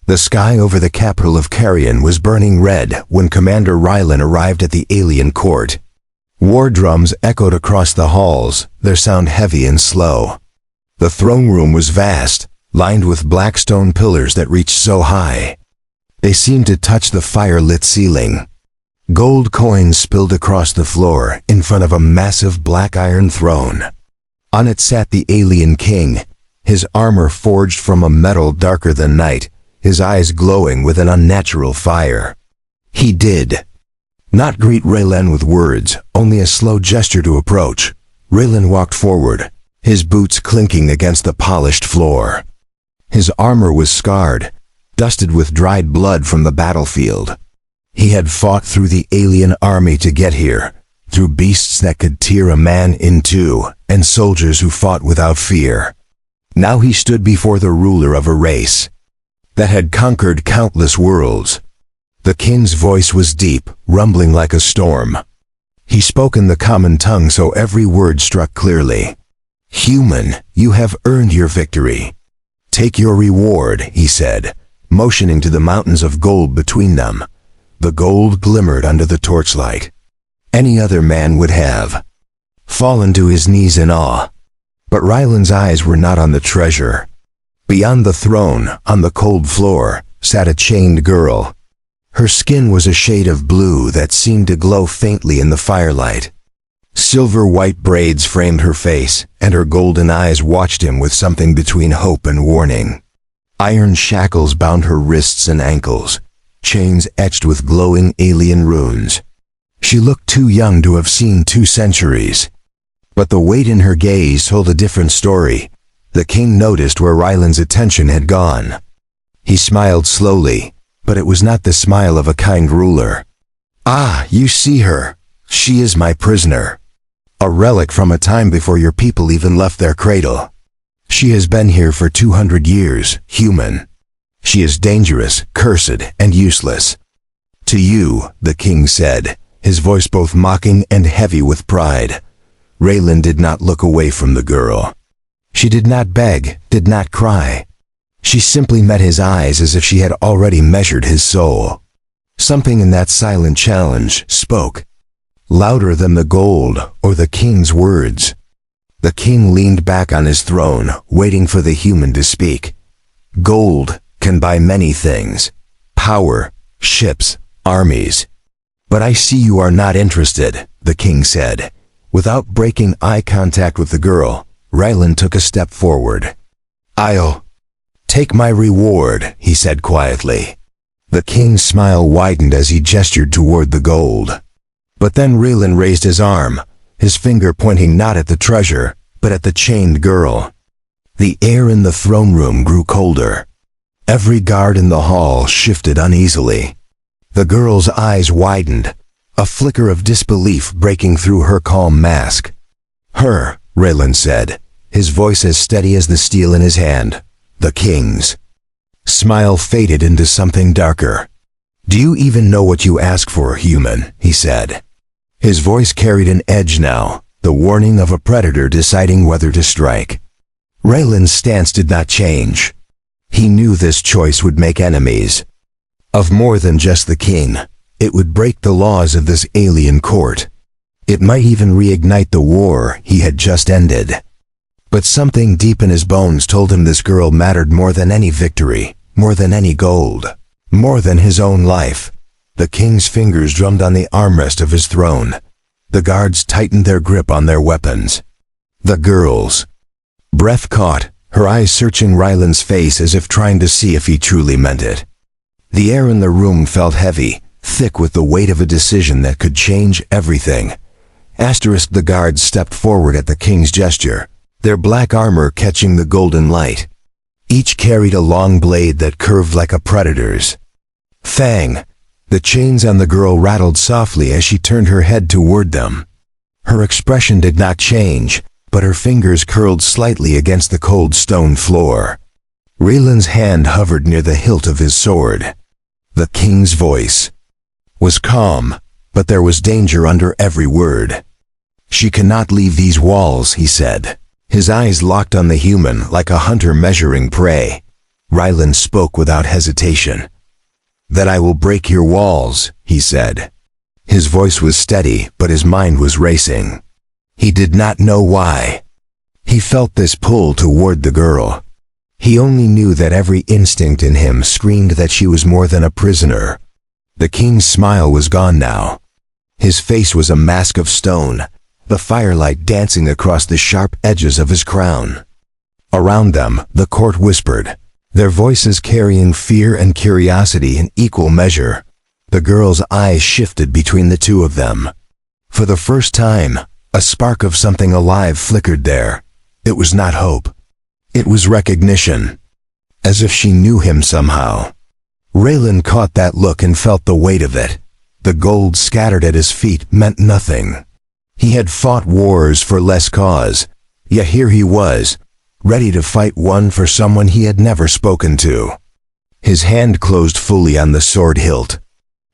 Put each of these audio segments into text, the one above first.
The sky over the capital of Carrion was burning red when Commander Rylan arrived at the alien court. War drums echoed across the halls, their sound heavy and slow. The throne room was vast, lined with black stone pillars that reached so high. They seemed to touch the fire-lit ceiling. Gold coins spilled across the floor in front of a massive black iron throne. On it sat the alien king, his armor forged from a metal darker than night, his eyes glowing with an unnatural fire. He did not greet Raylan with words, only a slow gesture to approach. Raylan walked forward, his boots clinking against the polished floor. His armor was scarred, dusted with dried blood from the battlefield. He had fought through the alien army to get here, through beasts that could tear a man in two, and soldiers who fought without fear. Now he stood before the ruler of a race that had conquered countless worlds. The king's voice was deep, rumbling like a storm. He spoke in the common tongue so every word struck clearly. "Human, you have earned your victory. Take your reward," he said, motioning to the mountains of gold between them. The gold glimmered under the torchlight. Any other man would have fallen to his knees in awe. But Rylan's eyes were not on the treasure. Beyond the throne, on the cold floor, sat a chained girl. Her skin was a shade of blue that seemed to glow faintly in the firelight. Silver-white braids framed her face, and her golden eyes watched him with something between hope and warning. Iron shackles bound her wrists and ankles, chains etched with glowing alien runes. She looked too young to have seen 2 centuries. But the weight in her gaze told a different story. The king noticed where Rylan's attention had gone. He smiled slowly, but it was not the smile of a kind ruler. "Ah, you see her. She is my prisoner. A relic from a time before your people even left their cradle. She has been here for 200 years, human. She is dangerous, cursed, and useless." "To you," the king said, his voice both mocking and heavy with pride. Raylan did not look away from the girl. She did not beg, did not cry. She simply met his eyes as if she had already measured his soul. Something in that silent challenge spoke, louder than the gold or the king's words. The king leaned back on his throne, waiting for the human to speak. "Gold can buy many things. Power, ships, armies. But I see you are not interested," the king said. Without breaking eye contact with the girl, Rylan took a step forward. "I'll take my reward," he said quietly. The king's smile widened as he gestured toward the gold. But then Rylan raised his arm, his finger pointing not at the treasure, but at the chained girl. The air in the throne room grew colder. Every guard in the hall shifted uneasily. The girl's eyes widened, a flicker of disbelief breaking through her calm mask. "Her," Raylan said, his voice as steady as the steel in his hand. "The king's." Smile faded into something darker. "Do you even know what you ask for, human?" he said. His voice carried an edge now, the warning of a predator deciding whether to strike. Raylan's stance did not change. He knew this choice would make enemies. Of more than just the king, it would break the laws of this alien court. It might even reignite the war he had just ended. But something deep in his bones told him this girl mattered more than any victory, more than any gold, more than his own life. The king's fingers drummed on the armrest of his throne. The guards tightened their grip on their weapons. The girl's breath caught, her eyes searching Rylan's face as if trying to see if he truly meant it. The air in the room felt heavy, thick with the weight of a decision that could change everything. The guards stepped forward at the king's gesture, their black armor catching the golden light. Each carried a long blade that curved like a predator's. Fang! The chains on the girl rattled softly as she turned her head toward them. Her expression did not change, but her fingers curled slightly against the cold stone floor. Raylan's hand hovered near the hilt of his sword. The king's voice was calm, but there was danger under every word. "She cannot leave these walls," he said. His eyes locked on the human like a hunter measuring prey. Rylan spoke without hesitation. "That I will break your walls," he said. His voice was steady, but his mind was racing. He did not know why. He felt this pull toward the girl. He only knew that every instinct in him screamed that she was more than a prisoner. The king's smile was gone now. His face was a mask of stone, the firelight dancing across the sharp edges of his crown. Around them, the court whispered, their voices carrying fear and curiosity in equal measure. The girl's eyes shifted between the two of them. For the first time, a spark of something alive flickered there. It was not hope. It was recognition. As if she knew him somehow. Raylan caught that look and felt the weight of it. The gold scattered at his feet meant nothing. He had fought wars for less cause, yet here he was, ready to fight one for someone he had never spoken to. His hand closed fully on the sword hilt.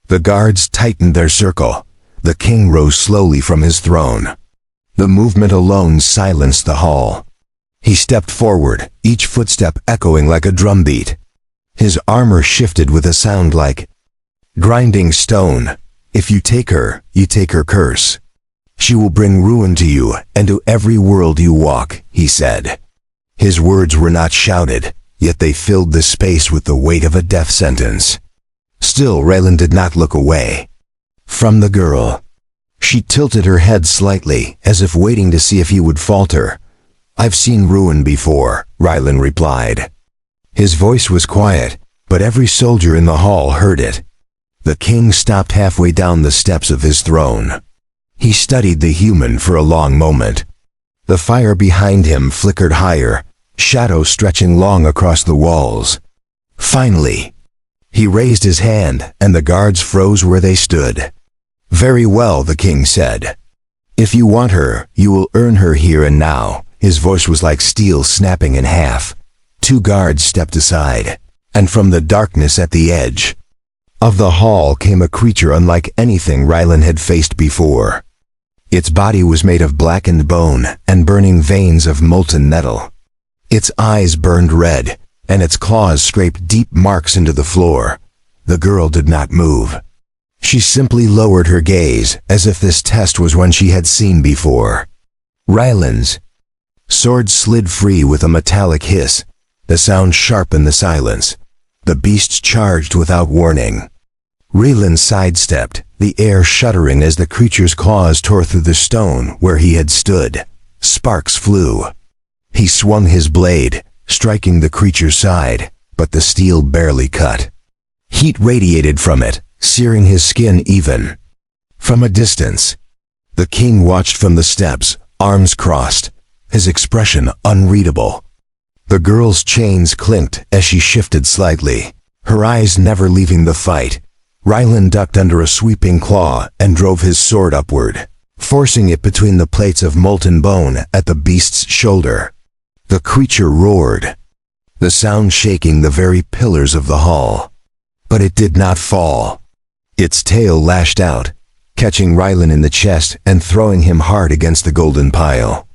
The guards tightened their circle. The king rose slowly from his throne. The movement alone silenced the hall. He stepped forward, each footstep echoing like a drumbeat. His armor shifted with a sound like grinding stone. If you take her curse. She will bring ruin to you and to every world you walk, he said. His words were not shouted, yet they filled the space with the weight of a death sentence. Still, Raylan did not look away from the girl. She tilted her head slightly, as if waiting to see if he would falter. "I've seen ruin before," Raylan replied. His voice was quiet, but every soldier in the hall heard it. The king stopped halfway down the steps of his throne. He studied the human for a long moment. The fire behind him flickered higher, shadows stretching long across the walls. Finally, he raised his hand, and the guards froze where they stood. "Very well," the king said. "If you want her, you will earn her here and now." His voice was like steel snapping in half. Two guards stepped aside, and from the darkness at the edge of the hall came a creature unlike anything Raylan had faced before. Its body was made of blackened bone and burning veins of molten metal. Its eyes burned red, and its claws scraped deep marks into the floor. The girl did not move. She simply lowered her gaze, as if this test was one she had seen before. Raylan's sword slid free with a metallic hiss. The sound sharpened the silence. The beast charged without warning. Raylan sidestepped, the air shuddering as the creature's claws tore through the stone where he had stood. Sparks flew. He swung his blade, striking the creature's side, but the steel barely cut. Heat radiated from it, searing his skin even. From a distance, the king watched from the steps, arms crossed, his expression unreadable. The girl's chains clinked as she shifted slightly, her eyes never leaving the fight. Raylan ducked under a sweeping claw and drove his sword upward, forcing it between the plates of molten bone at the beast's shoulder. The creature roared, the sound shaking the very pillars of the hall. But it did not fall. Its tail lashed out, catching Raylan in the chest and throwing him hard against the golden pile.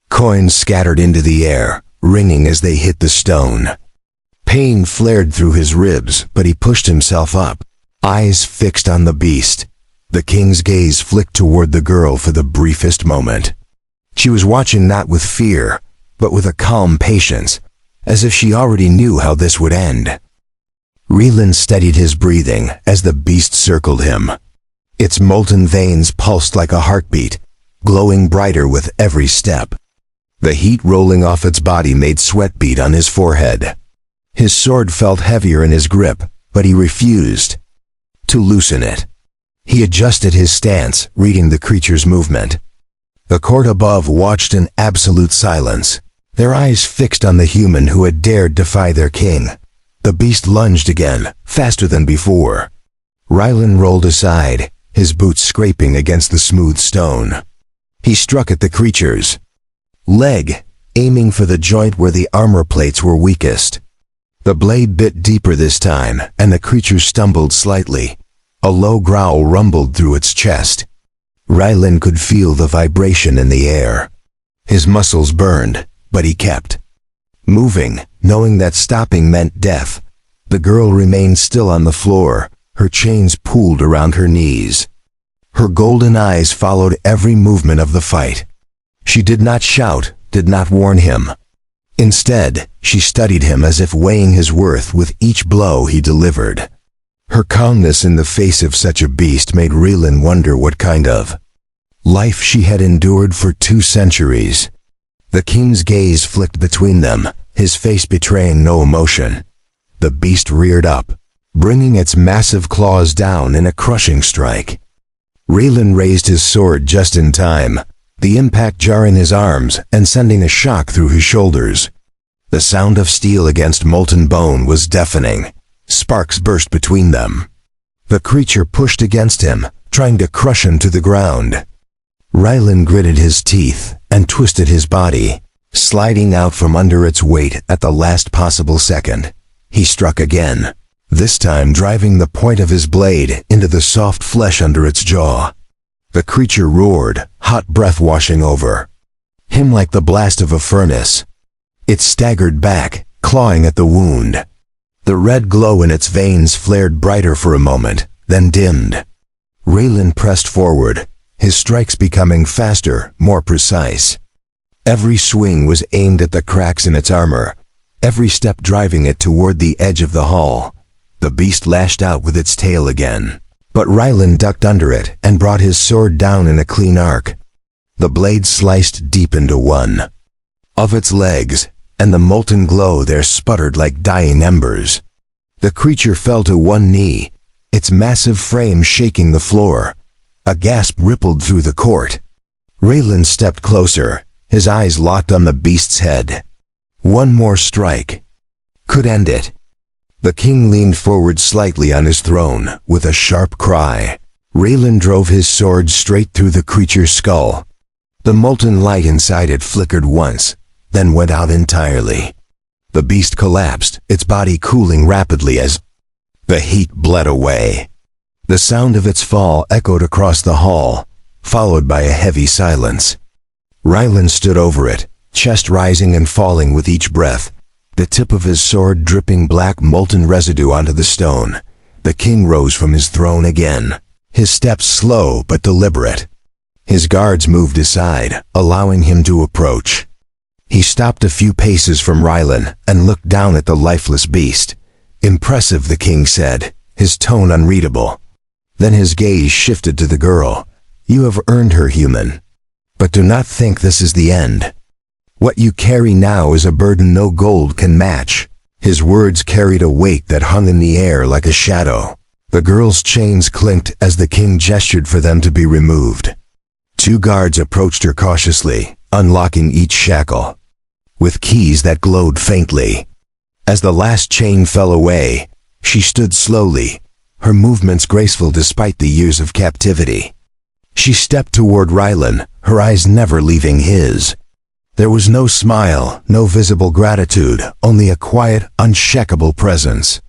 Coins scattered into the air, ringing as they hit the stone. Pain flared through his ribs, but he pushed himself up, eyes fixed on the beast. The king's gaze flicked toward the girl for the briefest moment. She was watching not with fear, but with a calm patience, as if she already knew how this would end. Raylan steadied his breathing as the beast circled him. Its molten veins pulsed like a heartbeat, glowing brighter with every step. The heat rolling off its body made sweat bead on his forehead. His sword felt heavier in his grip, but he refused to loosen it. He adjusted his stance, reading the creature's movement. The court above watched in absolute silence, their eyes fixed on the human who had dared defy their king. The beast lunged again, faster than before. Raylan rolled aside, his boots scraping against the smooth stone. He struck at the creature's leg, aiming for the joint where the armor plates were weakest. The blade bit deeper this time, and the creature stumbled slightly. A low growl rumbled through its chest. Raylan could feel the vibration in the air. His muscles burned, but he kept Moving, knowing that stopping meant death, the girl remained still on the floor, her chains pooled around her knees. Her golden eyes followed every movement of the fight. She did not shout, did not warn him. Instead, she studied him as if weighing his worth with each blow he delivered. Her calmness in the face of such a beast made Raylan wonder what kind of life she had endured for 2 centuries. The king's gaze flicked between them, his face betraying no emotion. The beast reared up, bringing its massive claws down in a crushing strike. Raylan raised his sword just in time, the impact jarring his arms and sending a shock through his shoulders. The sound of steel against molten bone was deafening. Sparks burst between them. The creature pushed against him, trying to crush him to the ground. Raylan gritted his teeth and twisted his body, sliding out from under its weight at the last possible second. He struck again, this time driving the point of his blade into the soft flesh under its jaw. The creature roared, hot breath washing over him like the blast of a furnace. It staggered back, clawing at the wound. The red glow in its veins flared brighter for a moment, then dimmed. Raylan pressed forward, his strikes becoming faster, more precise. Every swing was aimed at the cracks in its armor, every step driving it toward the edge of the hall. The beast lashed out with its tail again, but Raylan ducked under it and brought his sword down in a clean arc. The blade sliced deep into one of its legs, and the molten glow there sputtered like dying embers. The creature fell to one knee, its massive frame shaking the floor. A gasp rippled through the court. Raylan stepped closer, his eyes locked on the beast's head. One more strike could end it. The king leaned forward slightly on his throne with a sharp cry. Raylan drove his sword straight through the creature's skull. The molten light inside it flickered once, then went out entirely. The beast collapsed, its body cooling rapidly as the heat bled away. The sound of its fall echoed across the hall, followed by a heavy silence. Raylan stood over it, chest rising and falling with each breath, the tip of his sword dripping black molten residue onto the stone. The king rose from his throne again, his steps slow but deliberate. His guards moved aside, allowing him to approach. He stopped a few paces from Raylan and looked down at the lifeless beast. "Impressive," the king said, his tone unreadable. Then his gaze shifted to the girl. "You have earned her, human. But do not think this is the end. What you carry now is a burden no gold can match." His words carried a weight that hung in the air like a shadow. The girl's chains clinked as the king gestured for them to be removed. 2 guards approached her cautiously, unlocking each shackle with keys that glowed faintly. As the last chain fell away, she stood slowly, her movements graceful despite the years of captivity. She stepped toward Raylan, her eyes never leaving his. There was no smile, no visible gratitude, only a quiet, unshakable presence.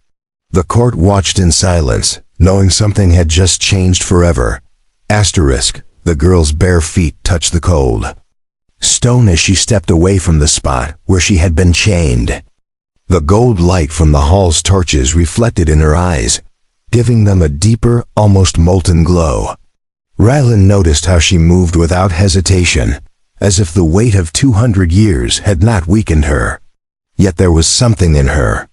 The court watched in silence, knowing something had just changed forever. Asterisk, the girl's bare feet touched the cold stone as she stepped away from the spot where she had been chained. The gold light from the hall's torches reflected in her eyes, giving them a deeper, almost molten glow. Raylan noticed how she moved without hesitation, as if the weight of 200 years had not weakened her. Yet there was something in her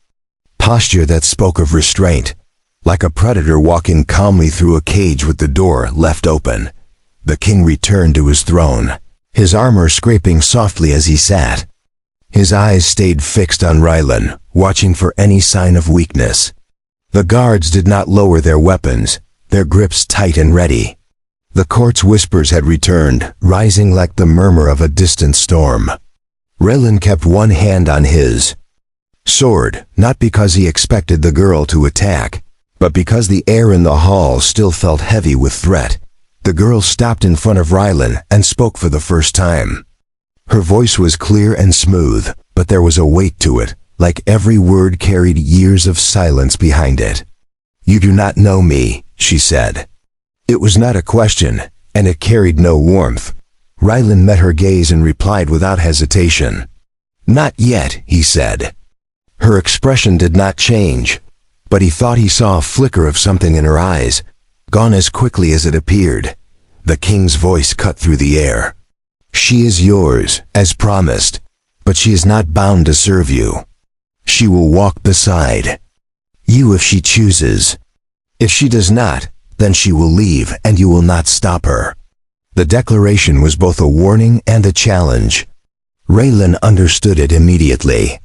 posture that spoke of restraint, like a predator walking calmly through a cage with the door left open. The king returned to his throne, his armor scraping softly as he sat. His eyes stayed fixed on Raylan, watching for any sign of weakness. The guards did not lower their weapons, their grips tight and ready. The court's whispers had returned, rising like the murmur of a distant storm. Raylan kept one hand on his sword, not because he expected the girl to attack, but because the air in the hall still felt heavy with threat. The girl stopped in front of Raylan and spoke for the first time. Her voice was clear and smooth, but there was a weight to it, like every word carried years of silence behind it. "You do not know me," she said. It was not a question, and it carried no warmth. Raylan met her gaze and replied without hesitation. "Not yet," he said. Her expression did not change, but he thought he saw a flicker of something in her eyes, gone as quickly as it appeared. The king's voice cut through the air. "She is yours, as promised, but she is not bound to serve you. She will walk beside you if she chooses. If she does not, then she will leave and you will not stop her." The declaration was both a warning and a challenge. Raylan understood it immediately.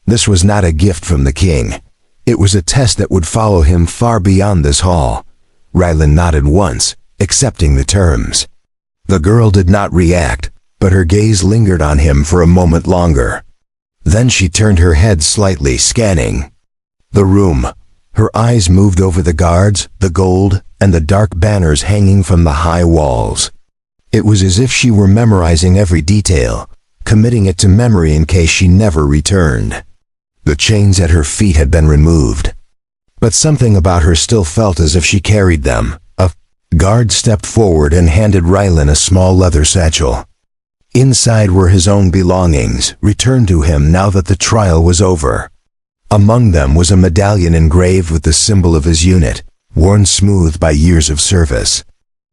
This was not a gift from the king. It was a test that would follow him far beyond this hall. Raylan nodded once, accepting the terms. The girl did not react, but her gaze lingered on him for a moment longer. Then she turned her head slightly, scanning the room. Her eyes moved over the guards, the gold, and the dark banners hanging from the high walls. It was as if she were memorizing every detail, committing it to memory in case she never returned. The chains at her feet had been removed, but something about her still felt as if she carried them. A guard stepped forward and handed Raylan a small leather satchel. Inside were his own belongings, returned to him now that the trial was over. Among them was a medallion engraved with the symbol of his unit, worn smooth by years of service.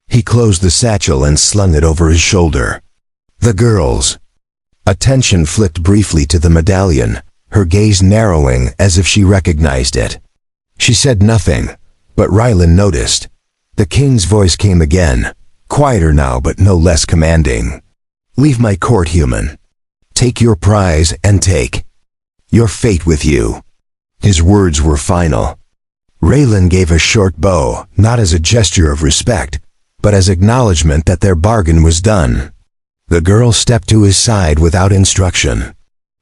He closed the satchel and slung it over his shoulder. The girl's attention flicked briefly to the medallion, her gaze narrowing as if she recognized it. She said nothing, but Raylan noticed. The king's voice came again, quieter now but no less commanding. "Leave my court, human. Take your prize and take your fate with you." His words were final. Raylan gave a short bow, not as a gesture of respect, but as acknowledgement that their bargain was done. The girl stepped to his side without instruction.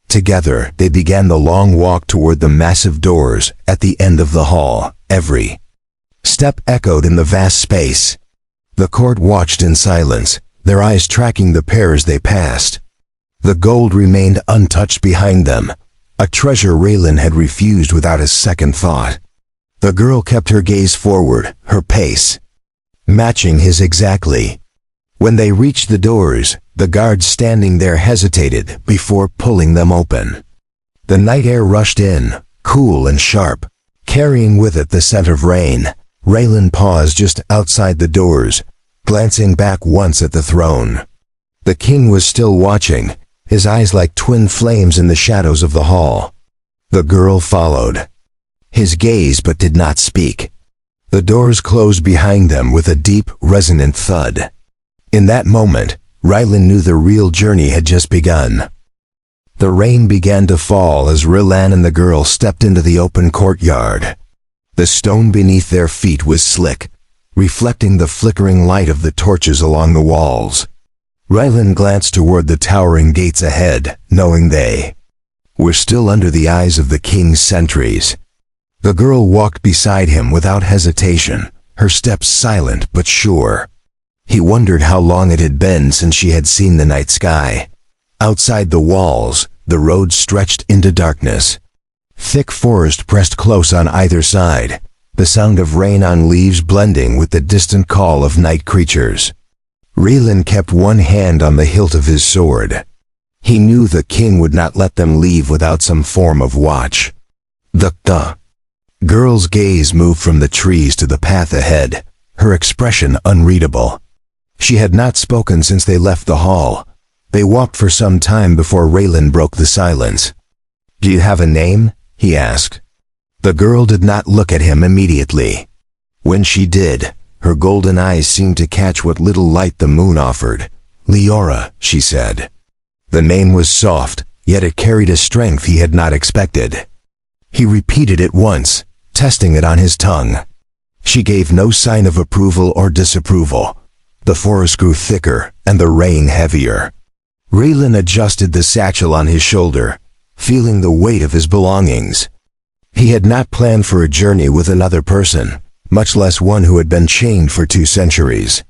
Together, they began the long walk toward the massive doors at the end of the hall. Every step echoed in the vast space. The court watched in silence, their eyes tracking the pair as they passed. The gold remained untouched behind them, a treasure Raylan had refused without a second thought. The girl kept her gaze forward, her pace matching his exactly. When they reached the doors, the guards standing there hesitated before pulling them open. The night air rushed in, cool and sharp, carrying with it the scent of rain. Raylan paused just outside the doors, glancing back once at the throne. The king was still watching, his eyes like twin flames in the shadows of the hall. The girl followed his gaze but did not speak. The doors closed behind them with a deep, resonant thud. In that moment, Raylan knew the real journey had just begun. The rain began to fall as Raylan and the girl stepped into the open courtyard. The stone beneath their feet was slick, reflecting the flickering light of the torches along the walls. Raylan glanced toward the towering gates ahead, knowing they were still under the eyes of the king's sentries. The girl walked beside him without hesitation, her steps silent but sure. He wondered how long it had been since she had seen the night sky. Outside the walls, the road stretched into darkness. Thick forest pressed close on either side, the sound of rain on leaves blending with the distant call of night creatures. Raylan kept one hand on the hilt of his sword. He knew the king would not let them leave without some form of watch. The girl's gaze moved from the trees to the path ahead, her expression unreadable. She had not spoken since they left the hall. They walked for some time before Raylan broke the silence. "Do you have a name?" he asked. The girl did not look at him immediately. When she did, her golden eyes seemed to catch what little light the moon offered. "Leora," she said. The name was soft, yet it carried a strength he had not expected. He repeated it once, testing it on his tongue. She gave no sign of approval or disapproval. The forest grew thicker and the rain heavier. Raylan adjusted the satchel on his shoulder, feeling the weight of his belongings. He had not planned for a journey with another person, much less one who had been chained for 2 centuries.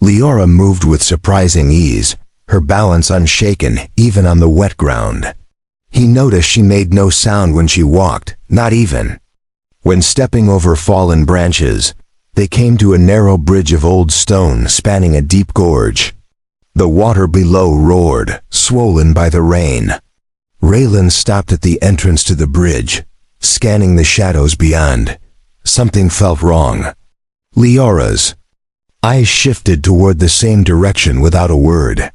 Leora moved with surprising ease, her balance unshaken even on the wet ground. He noticed she made no sound when she walked, not even when stepping over fallen branches. They came to a narrow bridge of old stone spanning a deep gorge. The water below roared, swollen by the rain. Raylan stopped at the entrance to the bridge, scanning the shadows beyond. Something felt wrong. Leora's eyes shifted toward the same direction without a word.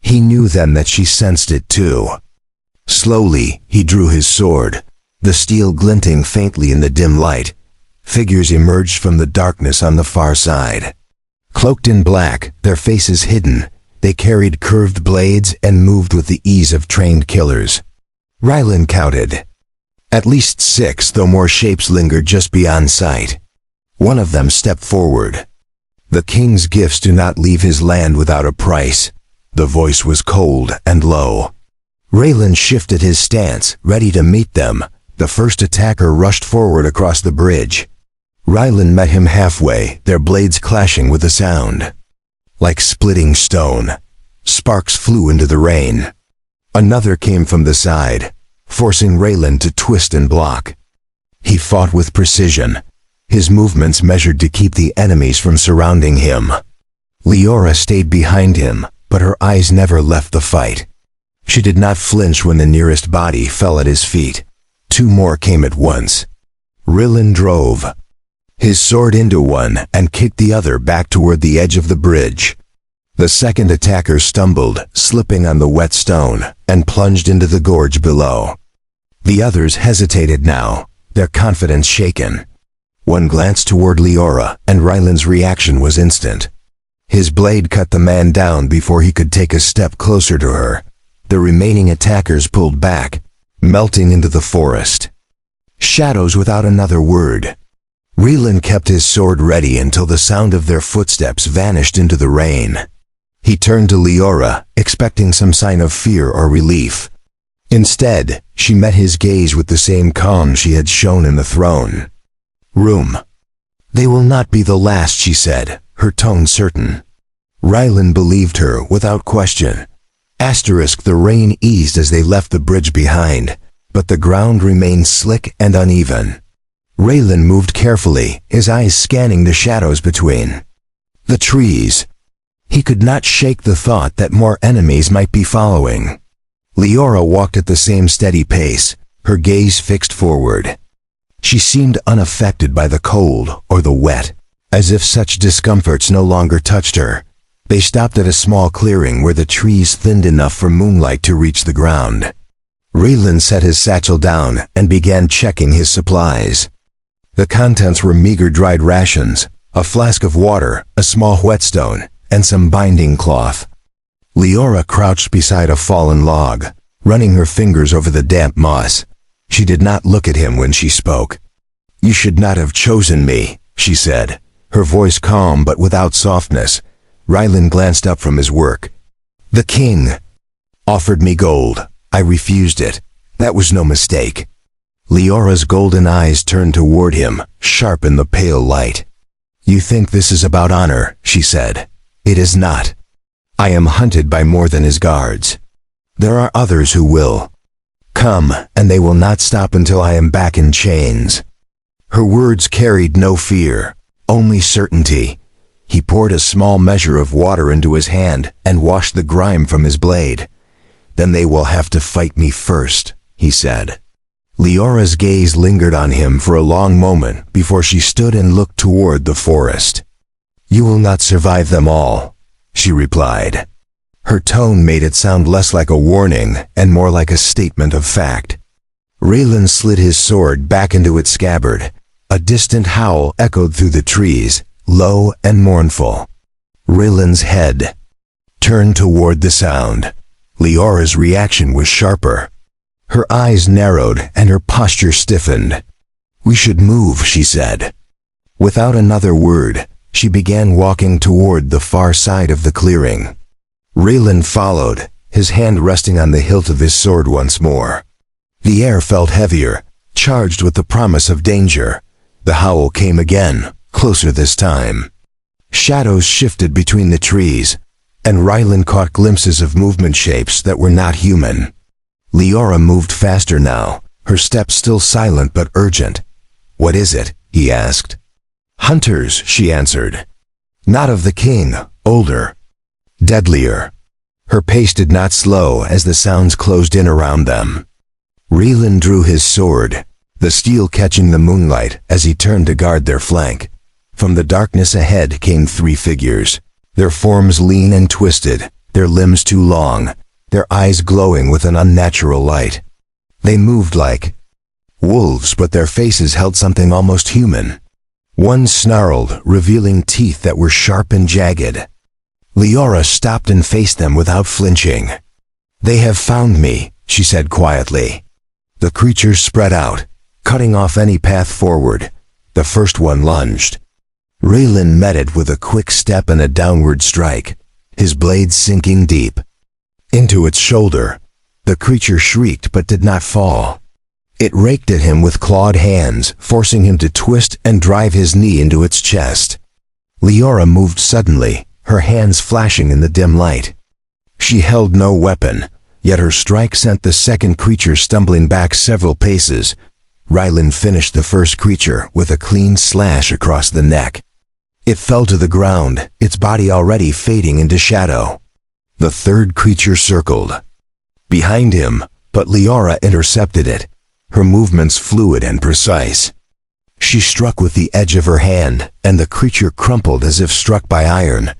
He knew then that she sensed it too. Slowly, he drew his sword, the steel glinting faintly in the dim light. Figures emerged from the darkness on the far side. Cloaked in black, their faces hidden, they carried curved blades and moved with the ease of trained killers. Raylan counted. At least 6, though more shapes lingered just beyond sight. One of them stepped forward. "The king's gifts do not leave his land without a price." The voice was cold and low. Raylan shifted his stance, ready to meet them. The first attacker rushed forward across the bridge. Raylan met him halfway, their blades clashing with a sound. Like splitting stone, sparks flew into the rain. Another came from the side, forcing Raylan to twist and block. He fought with precision, his movements measured to keep the enemies from surrounding him. Leora stayed behind him, but her eyes never left the fight. She did not flinch when the nearest body fell at his feet. 2 more came at once. Raylan drove his sword into one and kicked the other back toward the edge of the bridge. The second attacker stumbled, slipping on the wet stone, and plunged into the gorge below. The others hesitated now, their confidence shaken. One glance toward Leora, and Raylan's reaction was instant. His blade cut the man down before he could take a step closer to her. The remaining attackers pulled back, melting into the forest. Shadows without another word. Raylan kept his sword ready until the sound of their footsteps vanished into the rain. He turned to Leora, expecting some sign of fear or relief. Instead, she met his gaze with the same calm she had shown in the throne room. "They will not be the last," she said, her tone certain. Raylan believed her without question. The rain eased as they left the bridge behind, but the ground remained slick and uneven. Raylan moved carefully, his eyes scanning the shadows between the trees. He could not shake the thought that more enemies might be following. Leora walked at the same steady pace, her gaze fixed forward. She seemed unaffected by the cold or the wet, as if such discomforts no longer touched her. They stopped at a small clearing where the trees thinned enough for moonlight to reach the ground. Raylan set his satchel down and began checking his supplies. The contents were meager dried rations, a flask of water, a small whetstone, and some binding cloth. Leora crouched beside a fallen log, running her fingers over the damp moss. She did not look at him when she spoke. "You should not have chosen me," she said, her voice calm but without softness. Raylan glanced up from his work. "The king offered me gold. I refused it. That was no mistake." Leora's golden eyes turned toward him, sharp in the pale light. "You think this is about honor," she said. "It is not. I am hunted by more than his guards. There are others who will come, and they will not stop until I am back in chains." Her words carried no fear, only certainty. He poured a small measure of water into his hand and washed the grime from his blade. "Then they will have to fight me first," he said. Leora's gaze lingered on him for a long moment before she stood and looked toward the forest. "You will not survive them all," she replied. Her tone made it sound less like a warning and more like a statement of fact. Raylan slid his sword back into its scabbard. A distant howl echoed through the trees, low and mournful. Raylan's head turned toward the sound. Leora's reaction was sharper. Her eyes narrowed and her posture stiffened. "We should move," she said. Without another word, she began walking toward the far side of the clearing. Raylan followed, his hand resting on the hilt of his sword once more. The air felt heavier, charged with the promise of danger. The howl came again, closer this time. Shadows shifted between the trees, and Raylan caught glimpses of movement shapes that were not human. Leora moved faster now, her steps still silent but urgent. "What is it?" he asked. "Hunters," she answered. "Not of the king, older, deadlier." Her pace did not slow as the sounds closed in around them. Raylan drew his sword, the steel catching the moonlight as he turned to guard their flank. From the darkness ahead came 3 figures, their forms lean and twisted, their limbs too long, their eyes glowing with an unnatural light. They moved like wolves, but their faces held something almost human. One snarled, revealing teeth that were sharp and jagged. Leora stopped and faced them without flinching. "They have found me," she said quietly. The creatures spread out, cutting off any path forward. The first one lunged. Raylan met it with a quick step and a downward strike, his blade sinking deep into its shoulder. The creature shrieked but did not fall. It raked at him with clawed hands, forcing him to twist and drive his knee into its chest. Leora moved suddenly, her hands flashing in the dim light. She held no weapon, yet her strike sent the second creature stumbling back several paces. Raylan finished the first creature with a clean slash across the neck. It fell to the ground, its body already fading into shadow. The third creature circled behind him, but Leora intercepted it, her movements fluid and precise. She struck with the edge of her hand, and the creature crumpled as if struck by iron.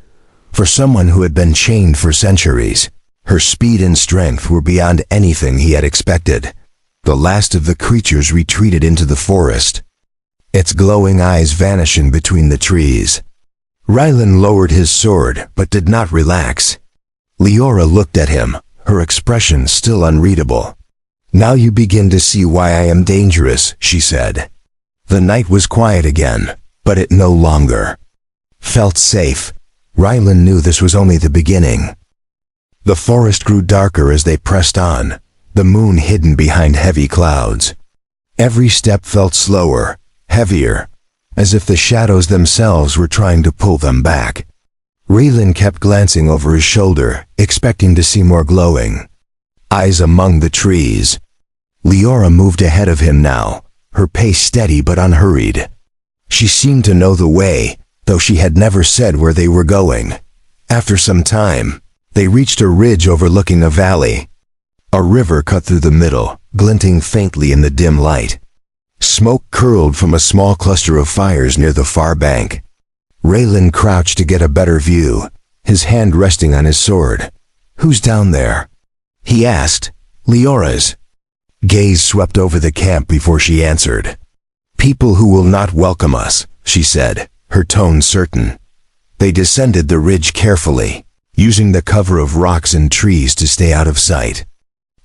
For someone who had been chained for centuries, her speed and strength were beyond anything he had expected. The last of the creatures retreated into the forest, its glowing eyes vanishing between the trees. Raylan lowered his sword, but did not relax. Leora looked at him, her expression still unreadable. "Now you begin to see why I am dangerous," she said. The night was quiet again, but it no longer felt safe. Raylan knew this was only the beginning. The forest grew darker as they pressed on, the moon hidden behind heavy clouds. Every step felt slower, heavier, as if the shadows themselves were trying to pull them back. Raylan kept glancing over his shoulder, expecting to see more glowing eyes among the trees. Leora moved ahead of him now, her pace steady but unhurried. She seemed to know the way, though she had never said where they were going. After some time, they reached a ridge overlooking a valley. A river cut through the middle, glinting faintly in the dim light. Smoke curled from a small cluster of fires near the far bank. Raylan crouched to get a better view, his hand resting on his sword. "Who's down there?" he asked. "Leora's." Gaze swept over the camp before she answered. "People who will not welcome us," she said, her tone certain. They descended the ridge carefully, using the cover of rocks and trees to stay out of sight.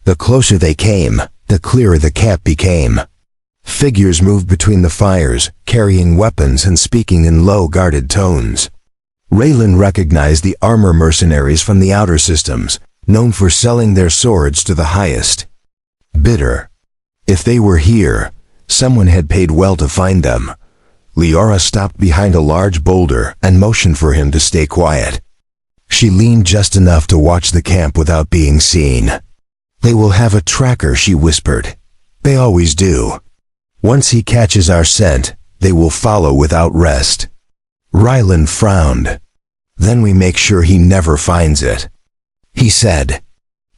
The closer they came, the clearer the camp became. Figures moved between the fires, carrying weapons and speaking in low, guarded tones. Raylan recognized the armor mercenaries from the outer systems, known for selling their swords to the highest bidder. If they were here, someone had paid well to find them. Leora stopped behind a large boulder and motioned for him to stay quiet. She leaned just enough to watch the camp without being seen. "They will have a tracker," she whispered. "They always do. Once he catches our scent, they will follow without rest." Raylan frowned. "Then we make sure he never finds it," he said.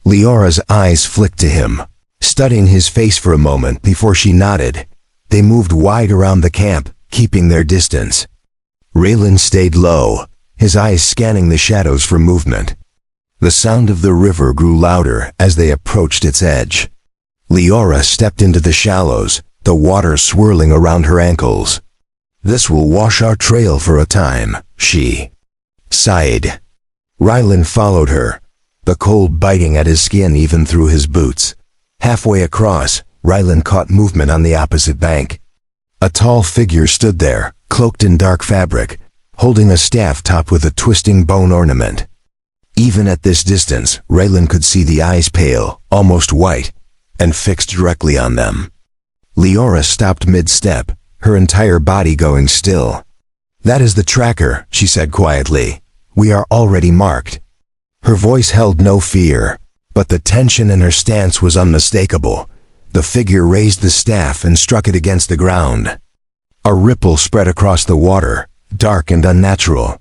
Leora's eyes flicked to him, studying his face for a moment before she nodded. They moved wide around the camp, keeping their distance. Raylan stayed low, his eyes scanning the shadows for movement. The sound of the river grew louder as they approached its edge. Leora stepped into the shallows, the water swirling around her ankles. "This will wash our trail for a time," she sighed. Raylan followed her, the cold biting at his skin even through his boots. Halfway across, Raylan caught movement on the opposite bank. A tall figure stood there, cloaked in dark fabric, holding a staff topped with a twisting bone ornament. Even at this distance, Raylan could see the eyes pale, almost white, and fixed directly on them. Leora stopped mid-step, her entire body going still. "That is the tracker," she said quietly. "We are already marked." Her voice held no fear, but the tension in her stance was unmistakable. The figure raised the staff and struck it against the ground. A ripple spread across the water, dark and unnatural.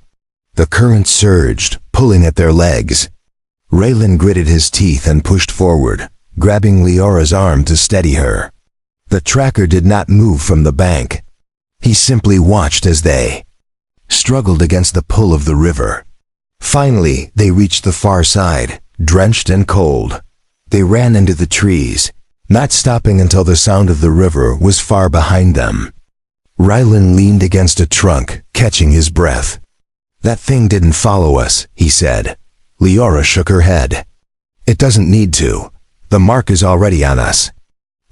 The current surged, pulling at their legs. Raylan gritted his teeth and pushed forward, grabbing Leora's arm to steady her. The tracker did not move from the bank. He simply watched as they struggled against the pull of the river. Finally, they reached the far side, drenched and cold. They ran into the trees, not stopping until the sound of the river was far behind them. Raylan leaned against a trunk, catching his breath. "That thing didn't follow us," he said. Leora shook her head. "It doesn't need to. The mark is already on us.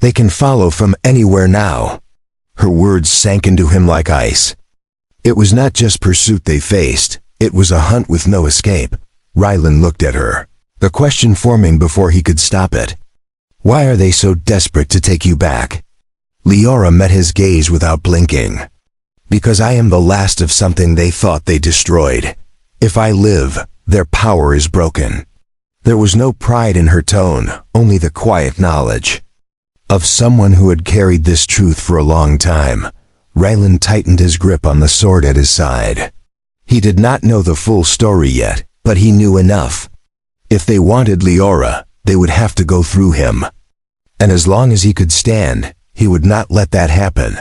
They can follow from anywhere now." Her words sank into him like ice. It was not just pursuit they faced, it was a hunt with no escape. Raylan looked at her, the question forming before he could stop it. "Why are they so desperate to take you back?" Leora met his gaze without blinking. "Because I am the last of something they thought they destroyed. If I live, their power is broken." There was no pride in her tone, only the quiet knowledge of someone who had carried this truth for a long time. Raylan tightened his grip on the sword at his side. He did not know the full story yet, but he knew enough. If they wanted Leora, they would have to go through him. And as long as he could stand, he would not let that happen.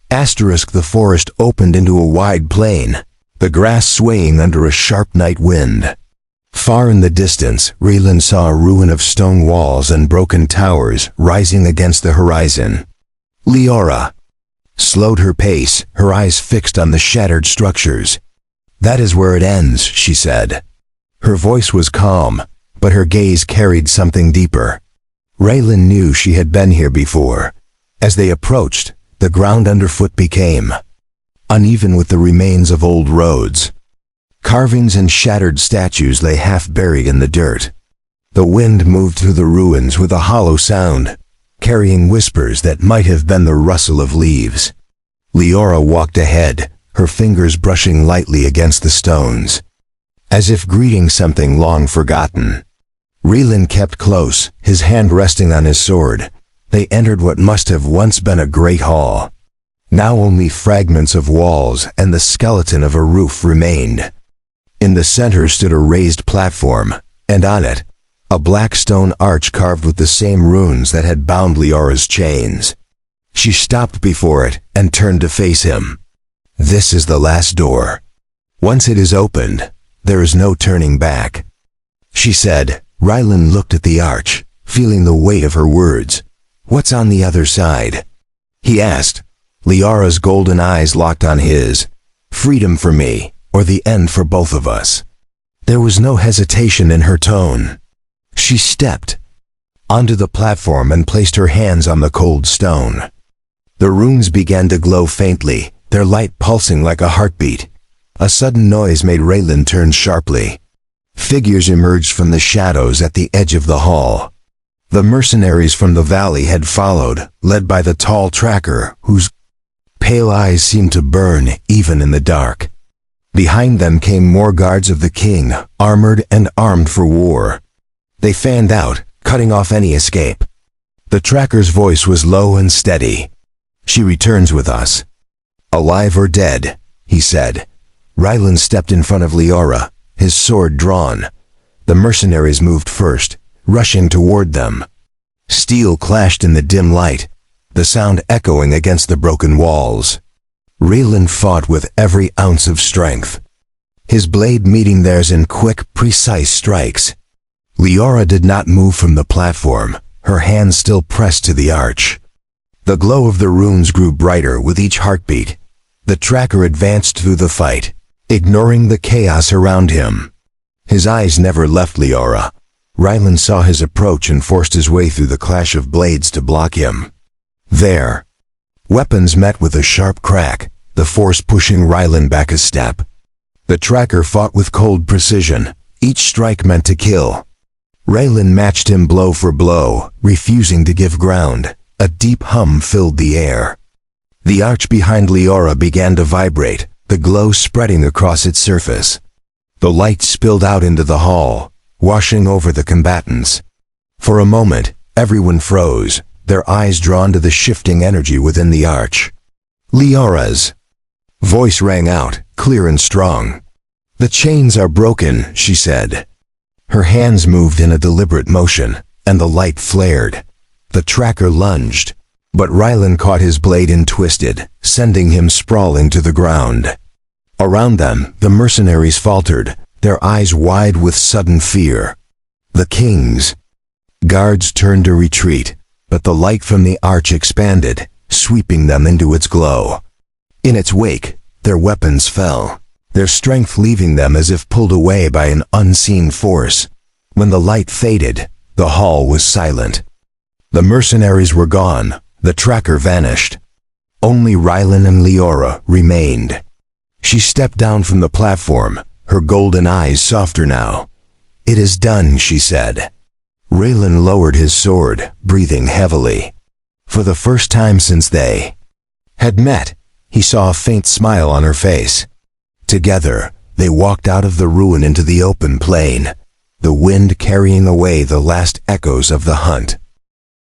The forest opened into a wide plain, the grass swaying under a sharp night wind. Far in the distance, Raylan saw a ruin of stone walls and broken towers rising against the horizon. Leora slowed her pace, her eyes fixed on the shattered structures. "That is where it ends," she said. Her voice was calm, but her gaze carried something deeper. Raylan knew she had been here before. As they approached, the ground underfoot became uneven with the remains of old roads. Carvings and shattered statues lay half buried in the dirt. The wind moved through the ruins with a hollow sound, carrying whispers that might have been the rustle of leaves. Leora walked ahead, her fingers brushing lightly against the stones, as if greeting something long forgotten. Raylan kept close, his hand resting on his sword. They entered what must have once been a great hall. Now only fragments of walls and the skeleton of a roof remained. In the center stood a raised platform, and on it, a black stone arch carved with the same runes that had bound Leora's chains. She stopped before it and turned to face him. "This is the last door. Once it is opened, there is no turning back," she said. Raylan looked at the arch, feeling the weight of her words. "What's on the other side?" he asked. Leora's golden eyes locked on his. "Freedom for me, or the end for both of us." There was no hesitation in her tone. She stepped onto the platform and placed her hands on the cold stone. The runes began to glow faintly, their light pulsing like a heartbeat. A sudden noise made Raylan turn sharply. Figures emerged from the shadows at the edge of the hall. The mercenaries from the valley had followed, led by the tall tracker, whose pale eyes seemed to burn even in the dark. Behind them came more guards of the king, armored and armed for war. They fanned out, cutting off any escape. The tracker's voice was low and steady. "She returns with us. Alive or dead," he said. Raylan stepped in front of Leora, his sword drawn. The mercenaries moved first, rushing toward them. Steel clashed in the dim light, the sound echoing against the broken walls. Raylan fought with every ounce of strength, his blade meeting theirs in quick, precise strikes. Leora did not move from the platform, her hands still pressed to the arch. The glow of the runes grew brighter with each heartbeat. The tracker advanced through the fight, ignoring the chaos around him. His eyes never left Leora. Raylan saw his approach and forced his way through the clash of blades to block him. There, weapons met with a sharp crack, the force pushing Raylan back a step. The tracker fought with cold precision, each strike meant to kill. Raylan matched him blow for blow, refusing to give ground. A deep hum filled the air. The arch behind Leora began to vibrate, the glow spreading across its surface. The light spilled out into the hall, washing over the combatants. For a moment, everyone froze, their eyes drawn to the shifting energy within the arch. Leora's voice rang out, clear and strong. "The chains are broken," she said. Her hands moved in a deliberate motion, and the light flared. The tracker lunged, but Rylan caught his blade and twisted, sending him sprawling to the ground. Around them, the mercenaries faltered, their eyes wide with sudden fear. The king's guards turned to retreat, but the light from the arch expanded, sweeping them into its glow. In its wake, their weapons fell, their strength leaving them as if pulled away by an unseen force. When the light faded, the hall was silent. The mercenaries were gone, the tracker vanished. Only Rylan and Leora remained. She stepped down from the platform, her golden eyes softer now. "It is done," she said. Raylan lowered his sword, breathing heavily. For the first time since they had met, he saw a faint smile on her face. Together, they walked out of the ruin into the open plain, the wind carrying away the last echoes of the hunt.